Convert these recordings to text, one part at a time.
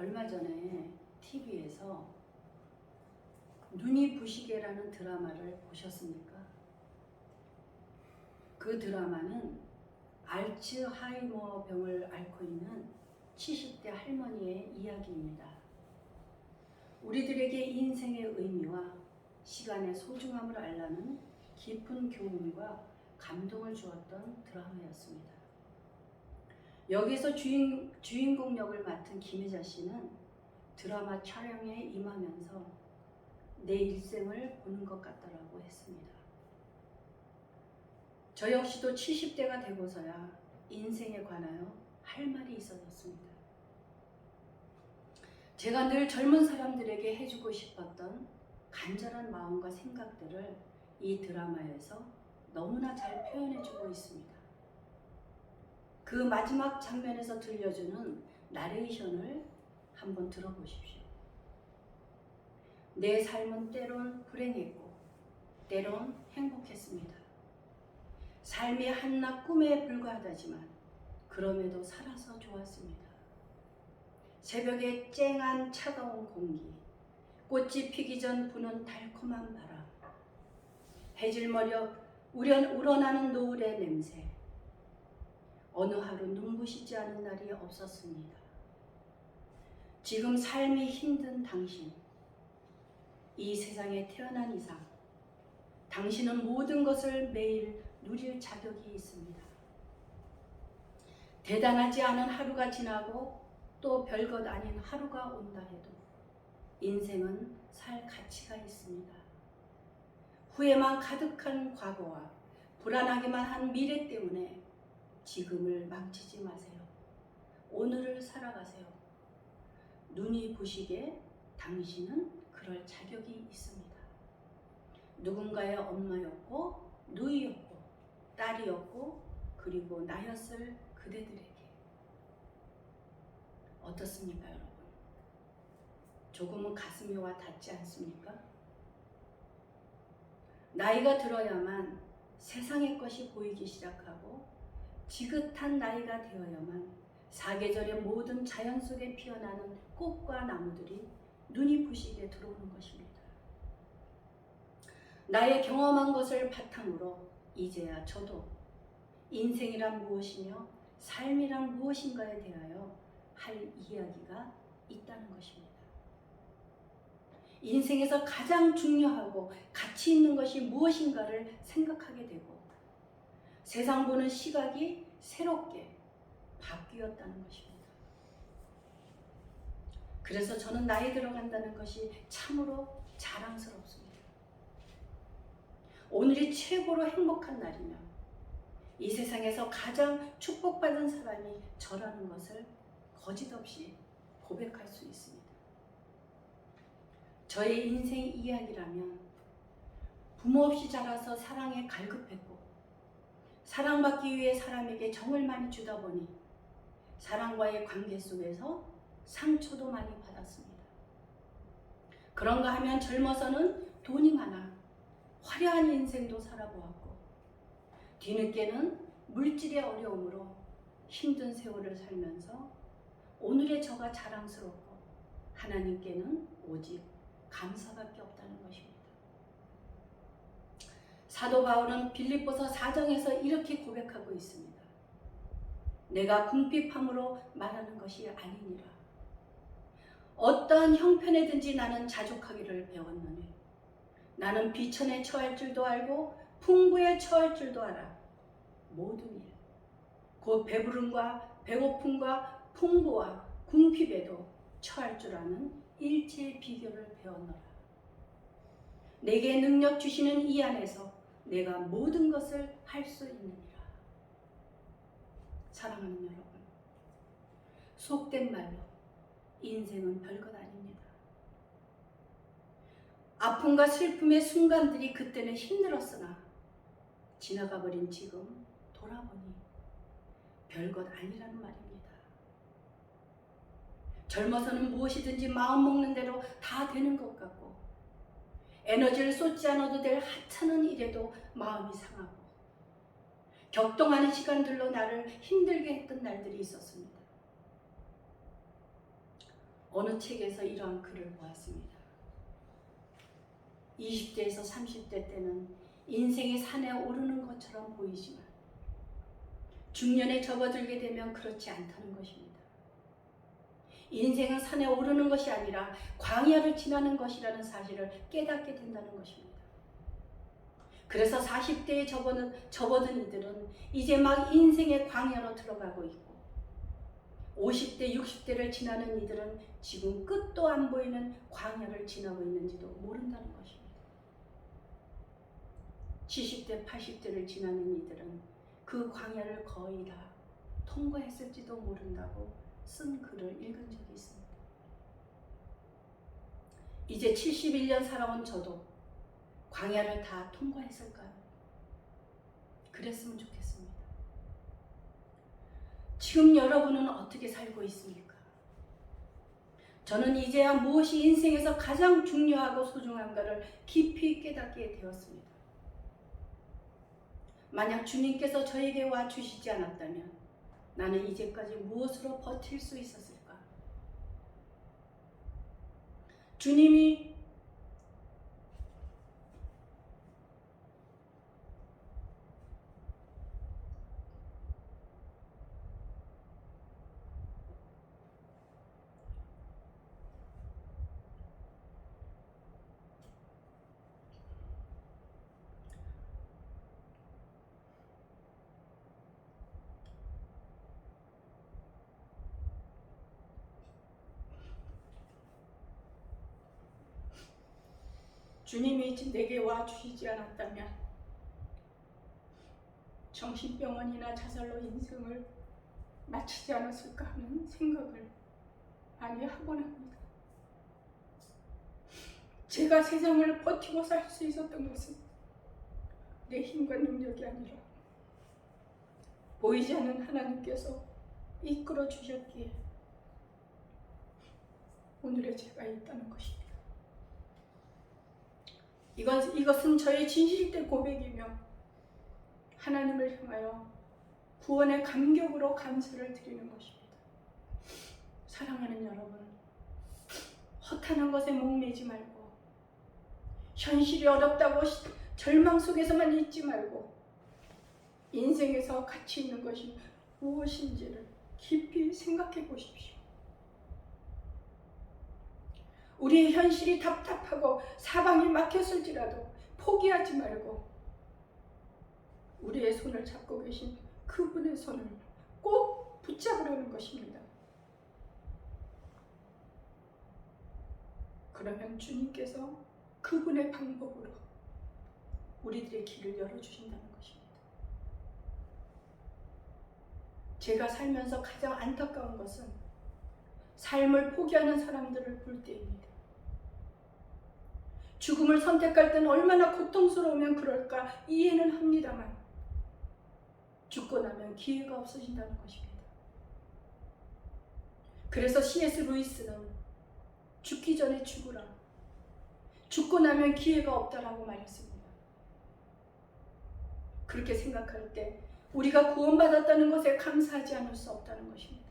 얼마 전에 TV에서 눈이 부시게라는 드라마를 보셨습니까? 그 드라마는 알츠하이머 병을 앓고 있는 70대 할머니의 이야기입니다. 우리들에게 인생의 의미와 시간의 소중함을 알라는 깊은 교훈과 감동을 주었던 드라마였습니다. 여기서 주인공 역을 맡은 김혜자 씨는 드라마 촬영에 임하면서 내 일생을 보는 것 같다라고 했습니다. 저 역시도 70대가 되고서야 인생에 관하여 할 말이 있어졌습니다. 제가 늘 젊은 사람들에게 해주고 싶었던 간절한 마음과 생각들을 이 드라마에서 너무나 잘 표현해주고 있습니다. 그 마지막 장면에서 들려주는 나레이션을 한번 들어보십시오. 내 삶은 때론 불행했고 때론 행복했습니다. 삶이 한낱 꿈에 불과하다지만 그럼에도 살아서 좋았습니다. 새벽에 쨍한 차가운 공기, 꽃이 피기 전 부는 달콤한 바람, 해질녘 우러나는 노을의 냄새, 어느 하루 눈부시지 않은 날이 없었습니다. 지금 삶이 힘든 당신, 이 세상에 태어난 이상 당신은 모든 것을 매일 누릴 자격이 있습니다. 대단하지 않은 하루가 지나고 또 별것 아닌 하루가 온다 해도 인생은 살 가치가 있습니다. 후회만 가득한 과거와 불안하기만 한 미래 때문에 지금을 망치지 마세요. 오늘을 살아가세요. 눈이 부시게 당신은 그럴 자격이 있습니다. 누군가의 엄마였고 누이였고 딸이었고 그리고 나였을 그대들에게 어떻습니까, 여러분? 조금은 가슴이 와 닿지 않습니까? 나이가 들어야만 세상의 것이 보이기 시작하고 지긋한 나이가 되어야만 사계절의 모든 자연 속에 피어나는 꽃과 나무들이 눈이 부시게 들어오는 것입니다. 나의 경험한 것을 바탕으로 이제야 저도 인생이란 무엇이며 삶이란 무엇인가에 대하여 할 이야기가 있다는 것입니다. 인생에서 가장 중요하고 가치 있는 것이 무엇인가를 생각하게 되고 세상 보는 시각이 새롭게 바뀌었다는 것입니다. 그래서 저는 나이 들어간다는 것이 참으로 자랑스럽습니다. 오늘이 최고로 행복한 날이며 이 세상에서 가장 축복받은 사람이 저라는 것을 거짓없이 고백할 수 있습니다. 저의 인생 이야기라면 부모 없이 자라서 사랑에 갈급했고 사랑받기 위해 사람에게 정을 많이 주다 보니 사랑과의 관계 속에서 상처도 많이 받았습니다. 그런가 하면 젊어서는 돈이 많아 화려한 인생도 살아보았고 뒤늦게는 물질의 어려움으로 힘든 세월을 살면서 오늘의 저가 자랑스럽고 하나님께는 오직 감사밖에 없다는 것입니다. 사도 바울은 빌립보서 4장에서 이렇게 고백하고 있습니다. 내가 궁핍함으로 말하는 것이 아니니라. 어떠한 형편에든지 나는 자족하기를 배웠노니 나는 비천에 처할 줄도 알고 풍부에 처할 줄도 알아. 모든 일, 곧 배부름과 배고픔과 풍부와 궁핍에도 처할 줄 아는 일체의 비결을 배웠노라. 내게 능력 주시는 이 안에서 내가 모든 것을 할 수 있느니라. 사랑하는 여러분, 속된 말로 인생은 별것 아닙니다. 아픔과 슬픔의 순간들이 그때는 힘들었으나 지나가 버린 지금 돌아보니 별것 아니라는 말입니다. 젊어서는 무엇이든지 마음 먹는 대로 다 되는 것 같고 에너지를 쏟지 않아도 될 하찮은 일에도 마음이 상하고 격동하는 시간들로 나를 힘들게 했던 날들이 있었습니다. 어느 책에서 이러한 글을 보았습니다. 20대에서 30대 때는 인생이 산에 오르는 것처럼 보이지만 중년에 접어들게 되면 그렇지 않다는 것입니다. 인생은 산에 오르는 것이 아니라 광야를 지나는 것이라는 사실을 깨닫게 된다는 것입니다. 그래서 40대에 접어든 이들은 이제 막 인생의 광야로 들어가고 있고 50대, 60대를 지나는 이들은 지금 끝도 안 보이는 광야를 지나고 있는지도 모른다는 것입니다. 70대, 80대를 지나는 이들은 그 광야를 거의 다 통과했을지도 모른다고 쓴 글을 읽은 적이 있습니다. 이제 71년 살아온 저도 광야를 다 통과했을까요? 그랬으면 좋겠습니다. 지금 여러분은 어떻게 살고 있습니까? 저는 이제야 무엇이 인생에서 가장 중요하고 소중한가를 깊이 깨닫게 되었습니다. 만약 주님께서 저에게 와 주시지 않았다면 나는 이제까지 무엇으로 버틸 수 있었을까? 주님이 내게 와 주시지 않았다면 정신병원이나 자살로 인생을 마치지 않았을까 하는 생각을 많이 하곤 합니다. 제가 세상을 버티고 살 수 있었던 것은 내 힘과 능력이 아니라 보이지 않는 하나님께서 이끌어 주셨기에 오늘의 제가 있다는 것입니다. 이것은 저의 진실된 고백이며 하나님을 향하여 구원의 감격으로 감사를 드리는 것입니다. 사랑하는 여러분, 허탄한 것에 목매지 말고 현실이 어렵다고 절망 속에서만 있지 말고 인생에서 가치 있는 것이 무엇인지를 깊이 생각해 보십시오. 우리의 현실이 답답하고 사방이 막혔을지라도 포기하지 말고 우리의 손을 잡고 계신 그분의 손을 꼭 붙잡으려는 것입니다. 그러면 주님께서 그분의 방법으로 우리들의 길을 열어주신다는 것입니다. 제가 살면서 가장 안타까운 것은 삶을 포기하는 사람들을 볼 때입니다. 죽음을 선택할 때는 얼마나 고통스러우면 그럴까 이해는 합니다만 죽고 나면 기회가 없어진다는 것입니다. 그래서 C.S. 루이스는 죽기 전에 죽으라, 죽고 나면 기회가 없다라고 말했습니다. 그렇게 생각할 때 우리가 구원받았다는 것에 감사하지 않을 수 없다는 것입니다.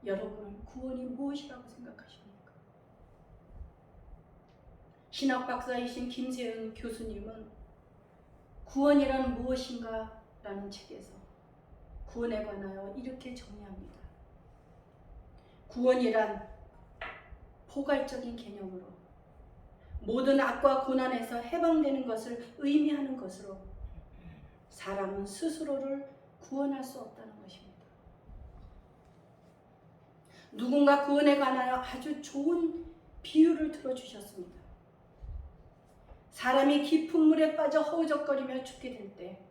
여러분은 구원이 무엇이라고 생각하십니까? 신학 박사이신 김세은 교수님은 구원이란 무엇인가? 라는 책에서 구원에 관하여 이렇게 정의합니다. 구원이란 포괄적인 개념으로 모든 악과 고난에서 해방되는 것을 의미하는 것으로 사람은 스스로를 구원할 수 없다는 것입니다. 누군가 구원에 관하여 아주 좋은 비유를 들어주셨습니다. 사람이 깊은 물에 빠져 허우적거리며 죽게 될 때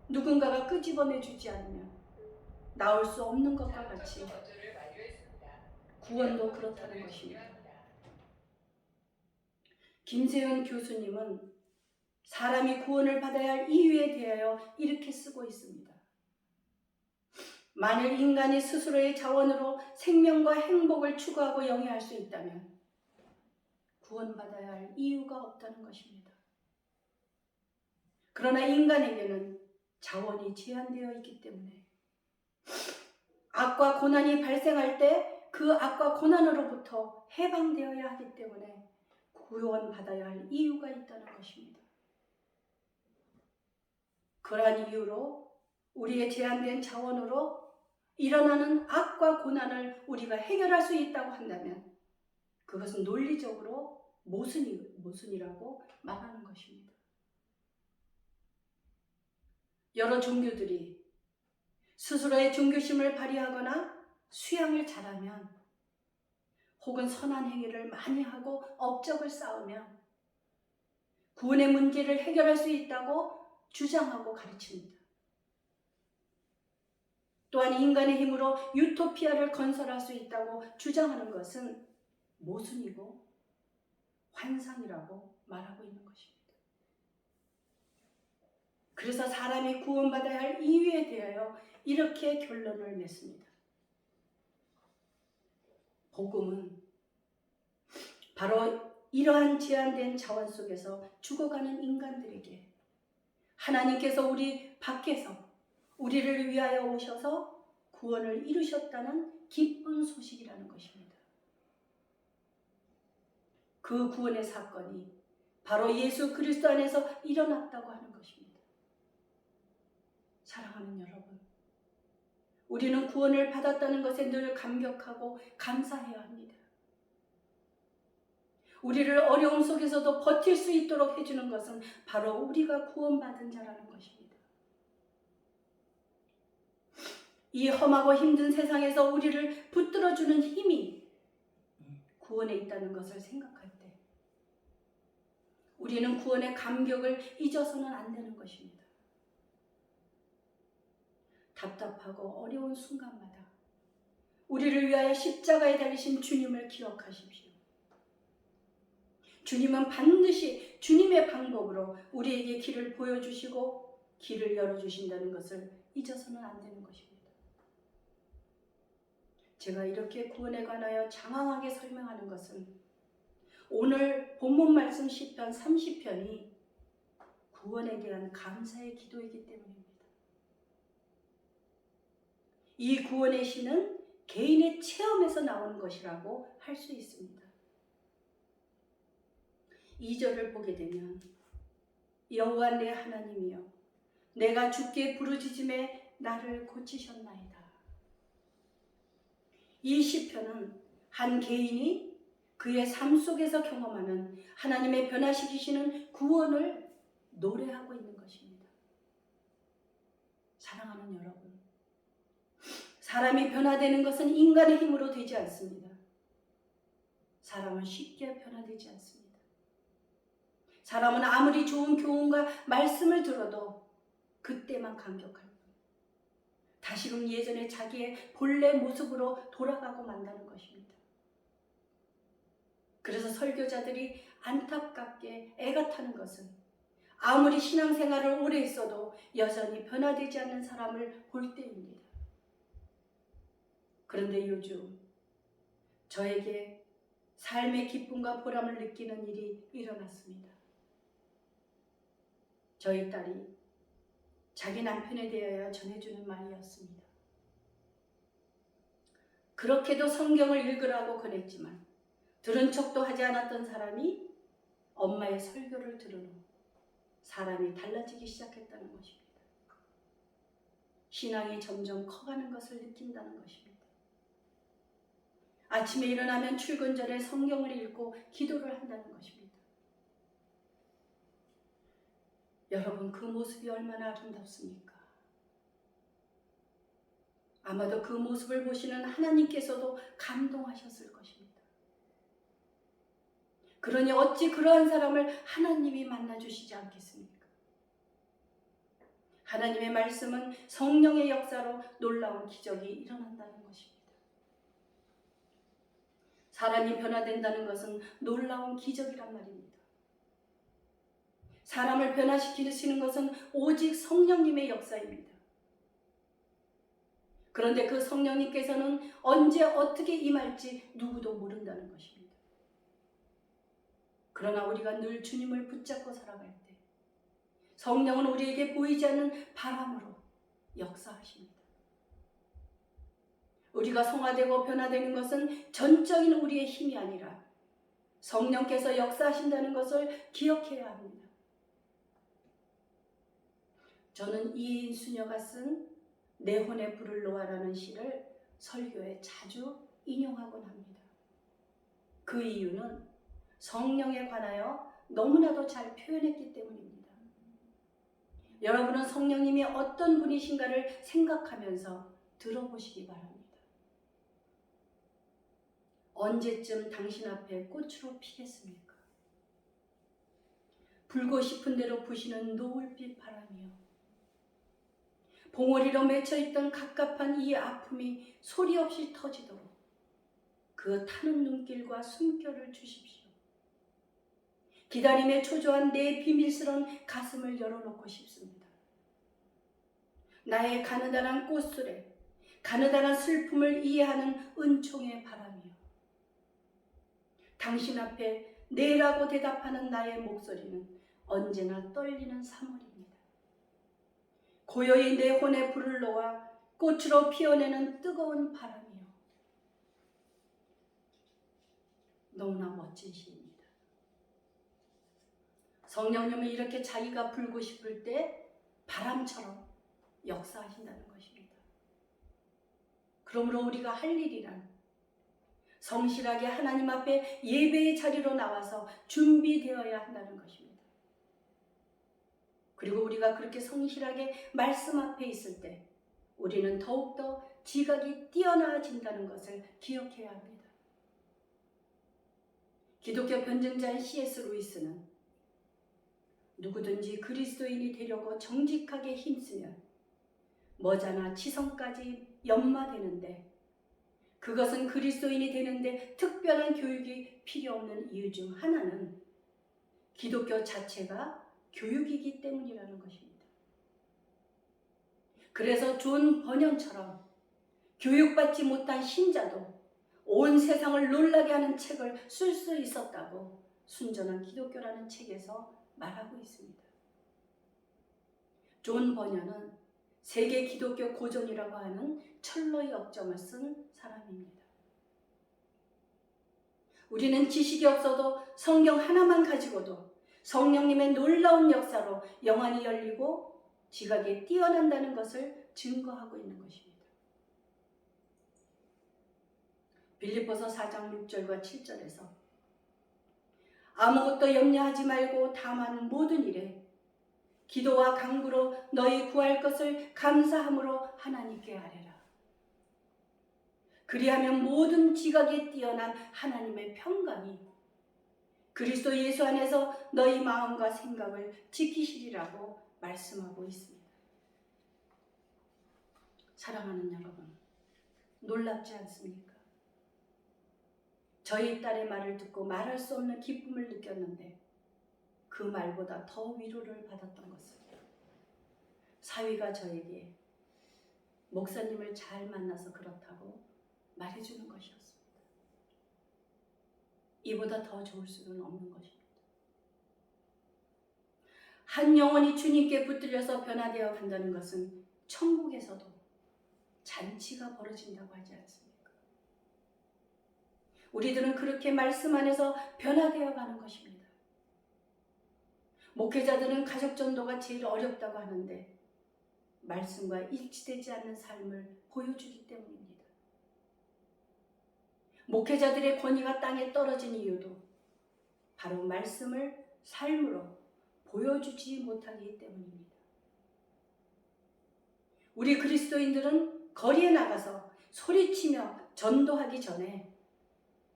누군가가 끄집어내주지 않으면 나올 수 없는 것과 같이 구원도 그렇다는 것입니다. 김세은 교수님은 사람이 구원을 받아야 할 이유에 대하여 이렇게 쓰고 있습니다. 만일 인간이 스스로의 자원으로 생명과 행복을 추구하고 영위할 수 있다면 구원받아야 할 이유가 없다는 것입니다. 그러나 인간에게는 자원이 제한되어 있기 때문에 악과 고난이 발생할 때 그 악과 고난으로부터 해방되어야 하기 때문에 구원받아야 할 이유가 있다는 것입니다. 그러한 이유로 우리의 제한된 자원으로 일어나는 악과 고난을 우리가 해결할 수 있다고 한다면 그것은 논리적으로 모순이라고 말하는 것입니다. 여러 종교들이 스스로의 종교심을 발휘하거나 수양을 잘하면 혹은 선한 행위를 많이 하고 업적을 쌓으면 구원의 문제를 해결할 수 있다고 주장하고 가르칩니다. 또한 인간의 힘으로 유토피아를 건설할 수 있다고 주장하는 것은 모순이고 환상이라고 말하고 있는 것입니다. 그래서 사람이 구원받아야 할 이유에 대하여 이렇게 결론을 냈습니다. 복음은 바로 이러한 제한된 자원 속에서 죽어가는 인간들에게 하나님께서 우리 밖에서 우리를 위하여 오셔서 구원을 이루셨다는 기쁜 소식이라는 것입니다. 그 구원의 사건이 바로 예수 그리스도 안에서 일어났다고 하는 것입니다. 사랑하는 여러분, 우리는 구원을 받았다는 것에 늘 감격하고 감사해야 합니다. 우리를 어려움 속에서도 버틸 수 있도록 해주는 것은 바로 우리가 구원받은 자라는 것입니다. 이 험하고 힘든 세상에서 우리를 붙들어주는 힘이 구원에 있다는 것을 생각할 때 우리는 구원의 감격을 잊어서는 안 되는 것입니다. 답답하고 어려운 순간마다 우리를 위하여 십자가에 달리신 주님을 기억하십시오. 주님은 반드시 주님의 방법으로 우리에게 길을 보여주시고 길을 열어주신다는 것을 잊어서는 안 되는 것입니다. 제가 이렇게 구원에 관하여 장황하게 설명하는 것은 오늘 본문 말씀 시편 30편이 구원에 대한 감사의 기도이기 때문입니다. 이 구원의 시는 개인의 체험에서 나오는 것이라고 할 수 있습니다. 2절을 보게 되면 여호와 내 하나님이여 내가 주께 부르짖음에 나를 고치셨나이다. 이 시편은 한 개인이 그의 삶 속에서 경험하는 하나님의 변화시키시는 구원을 노래하고 있는 것입니다. 사랑하는 여러분, 사람이 변화되는 것은 인간의 힘으로 되지 않습니다. 사람은 쉽게 변화되지 않습니다. 사람은 아무리 좋은 교훈과 말씀을 들어도 그때만 감격할 뿐. 다시금 예전에 자기의 본래 모습으로 돌아가고 만다는 것입니다. 그래서 설교자들이 안타깝게 애가 타는 것은 아무리 신앙생활을 오래 했어도 여전히 변화되지 않는 사람을 볼 때입니다. 그런데 요즘 저에게 삶의 기쁨과 보람을 느끼는 일이 일어났습니다. 저희 딸이 자기 남편에 대하여 전해주는 말이었습니다. 그렇게도 성경을 읽으라고 권했지만 들은 척도 하지 않았던 사람이 엄마의 설교를 들은 후 사람이 달라지기 시작했다는 것입니다. 신앙이 점점 커가는 것을 느낀다는 것입니다. 아침에 일어나면 출근 전에 성경을 읽고 기도를 한다는 것입니다. 여러분, 그 모습이 얼마나 아름답습니까? 아마도 그 모습을 보시는 하나님께서도 감동하셨을 것입니다. 그러니 어찌 그러한 사람을 하나님이 만나주시지 않겠습니까? 하나님의 말씀은 성령의 역사로 놀라운 기적이 일어난다는 것입니다. 사람이 변화된다는 것은 놀라운 기적이란 말입니다. 사람을 변화시키시는 것은 오직 성령님의 역사입니다. 그런데 그 성령님께서는 언제 어떻게 임할지 누구도 모른다는 것입니다. 그러나 우리가 늘 주님을 붙잡고 살아갈 때 성령은 우리에게 보이지 않는 바람으로 역사하십니다. 우리가 성화되고 변화되는 것은 전적인 우리의 힘이 아니라 성령께서 역사하신다는 것을 기억해야 합니다. 저는 이인 수녀가 쓴 내 혼의 불을 놓아라는 시를 설교에 자주 인용하곤 합니다. 그 이유는 성령에 관하여 너무나도 잘 표현했기 때문입니다. 여러분은 성령님이 어떤 분이신가를 생각하면서 들어보시기 바랍니다. 언제쯤 당신 앞에 꽃으로 피겠습니까? 불고 싶은 대로 부시는 노을빛 바람이요. 봉오리로 맺혀있던 갑갑한 이 아픔이 소리 없이 터지도록 그 타는 눈길과 숨결을 주십시오. 기다림에 초조한 내 비밀스러운 가슴을 열어놓고 싶습니다. 나의 가느다란 꽃술에 가느다란 슬픔을 이해하는 은총의 바람이요. 당신 앞에 네라고 대답하는 나의 목소리는 언제나 떨리는 사물입니다. 고요히 내 혼에 불을 놓아 꽃으로 피어내는 뜨거운 바람이요. 너무나 멋진 시입니다. 성령님은 이렇게 자기가 불고 싶을 때 바람처럼 역사하신다는 것입니다. 그러므로 우리가 할 일이란 성실하게 하나님 앞에 예배의 자리로 나와서 준비되어야 한다는 것입니다. 그리고 우리가 그렇게 성실하게 말씀 앞에 있을 때 우리는 더욱더 지각이 뛰어나진다는 것을 기억해야 합니다. 기독교 변증자인 C.S. 루이스는 누구든지 그리스도인이 되려고 정직하게 힘쓰면 머지않아 지성까지 연마되는데 그것은 그리스도인이 되는데 특별한 교육이 필요 없는 이유 중 하나는 기독교 자체가 교육이기 때문이라는 것입니다. 그래서 존 번연처럼 교육받지 못한 신자도 온 세상을 놀라게 하는 책을 쓸 수 있었다고 순전한 기독교라는 책에서 말하고 있습니다. 존 번연은 세계 기독교 고전이라고 하는 철로 역정을 쓴 사람입니다. 우리는 지식이 없어도 성경 하나만 가지고도 성령님의 놀라운 역사로 영안이 열리고 지각에 뛰어난다는 것을 증거하고 있는 것입니다. 빌립보서 4장 6절과 7절에서 아무것도 염려하지 말고 다만 모든 일에 기도와 간구로 너희 구할 것을 감사함으로 하나님께 아뢰라. 그리하면 모든 지각에 뛰어난 하나님의 평강이 그리스도 예수 안에서 너희 마음과 생각을 지키시리라고 말씀하고 있습니다. 사랑하는 여러분, 놀랍지 않습니까? 저희 딸의 말을 듣고 말할 수 없는 기쁨을 느꼈는데 그 말보다 더 위로를 받았던 것은 사위가 저에게 목사님을 잘 만나서 그렇다고 말해주는 것이었습니다. 이보다 더 좋을 수는 없는 것입니다. 한 영혼이 주님께 붙들려서 변화되어 간다는 것은 천국에서도 잔치가 벌어진다고 하지 않습니까? 우리들은 그렇게 말씀 안에서 변화되어 가는 것입니다. 목회자들은 가족 전도가 제일 어렵다고 하는데 말씀과 일치되지 않는 삶을 보여주기 때문입니다. 목회자들의 권위가 땅에 떨어진 이유도 바로 말씀을 삶으로 보여주지 못하기 때문입니다. 우리 그리스도인들은 거리에 나가서 소리치며 전도하기 전에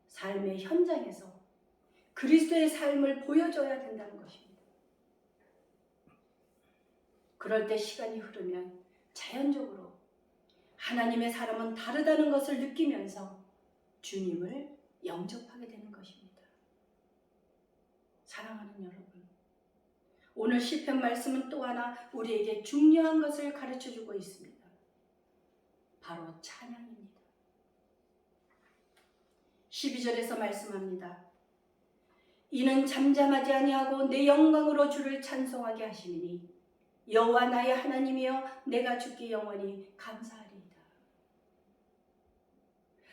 삶의 현장에서 그리스도의 삶을 보여줘야 된다는 것입니다. 그럴 때 시간이 흐르면 자연적으로 하나님의 사람은 다르다는 것을 느끼면서 주님을 영접하게 되는 것입니다. 사랑하는 여러분, 오늘 시편 말씀은 또 하나 우리에게 중요한 것을 가르쳐주고 있습니다. 바로 찬양입니다. 12절에서 말씀합니다. 이는 잠잠하지 아니하고 내 영광으로 주를 찬송하게 하시니 여호와 나의 하나님이여 내가 주께 영원히 감사하리이다.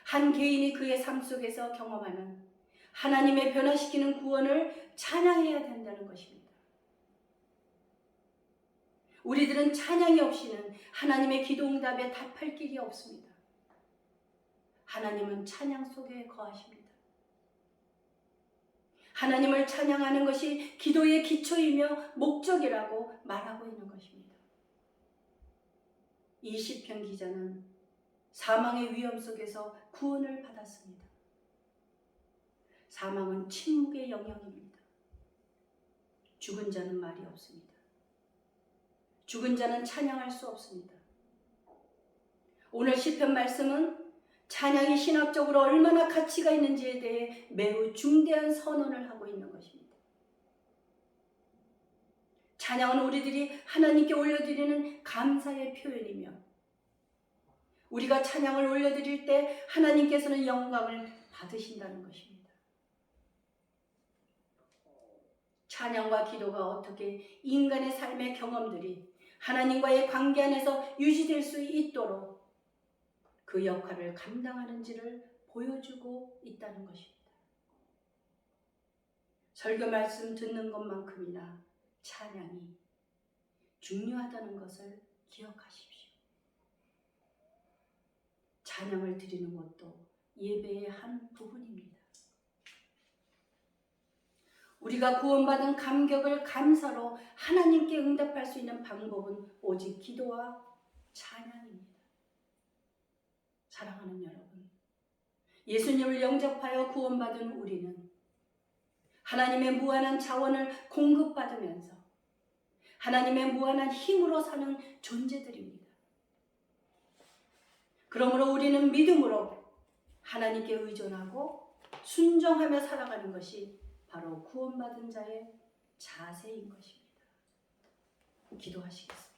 한 개인이 그의 삶 속에서 경험하는 하나님의 변화시키는 구원을 찬양해야 된다는 것입니다. 우리들은 찬양이 없이는 하나님의 기도응답에 답할 길이 없습니다. 하나님은 찬양 속에 거하십니다. 하나님을 찬양하는 것이 기도의 기초이며 목적이라고 말하고 있는 것입니다. 이 시편 기자는 사망의 위험 속에서 구원을 받았습니다. 사망은 침묵의 영역입니다. 죽은 자는 말이 없습니다. 죽은 자는 찬양할 수 없습니다. 오늘 시편 말씀은 찬양이 신학적으로 얼마나 가치가 있는지에 대해 매우 중대한 선언을 하고 있는 것입니다. 찬양은 우리들이 하나님께 올려드리는 감사의 표현이며 우리가 찬양을 올려드릴 때 하나님께서는 영광을 받으신다는 것입니다. 찬양과 기도가 어떻게 인간의 삶의 경험들이 하나님과의 관계 안에서 유지될 수 있도록 그 역할을 감당하는지를 보여주고 있다는 것입니다. 설교 말씀 듣는 것만큼이나 찬양이 중요하다는 것을 기억하십시오. 찬양을 드리는 것도 예배의 한 부분입니다. 우리가 구원받은 감격을 감사로 하나님께 응답할 수 있는 방법은 오직 기도와 찬양입니다. 사랑하는 여러분, 예수님을 영접하여 구원받은 우리는 하나님의 무한한 자원을 공급받으면서 하나님의 무한한 힘으로 사는 존재들입니다. 그러므로 우리는 믿음으로 하나님께 의존하고 순종하며 살아가는 것이 바로 구원받은 자의 자세인 것입니다. 기도하시겠습니다.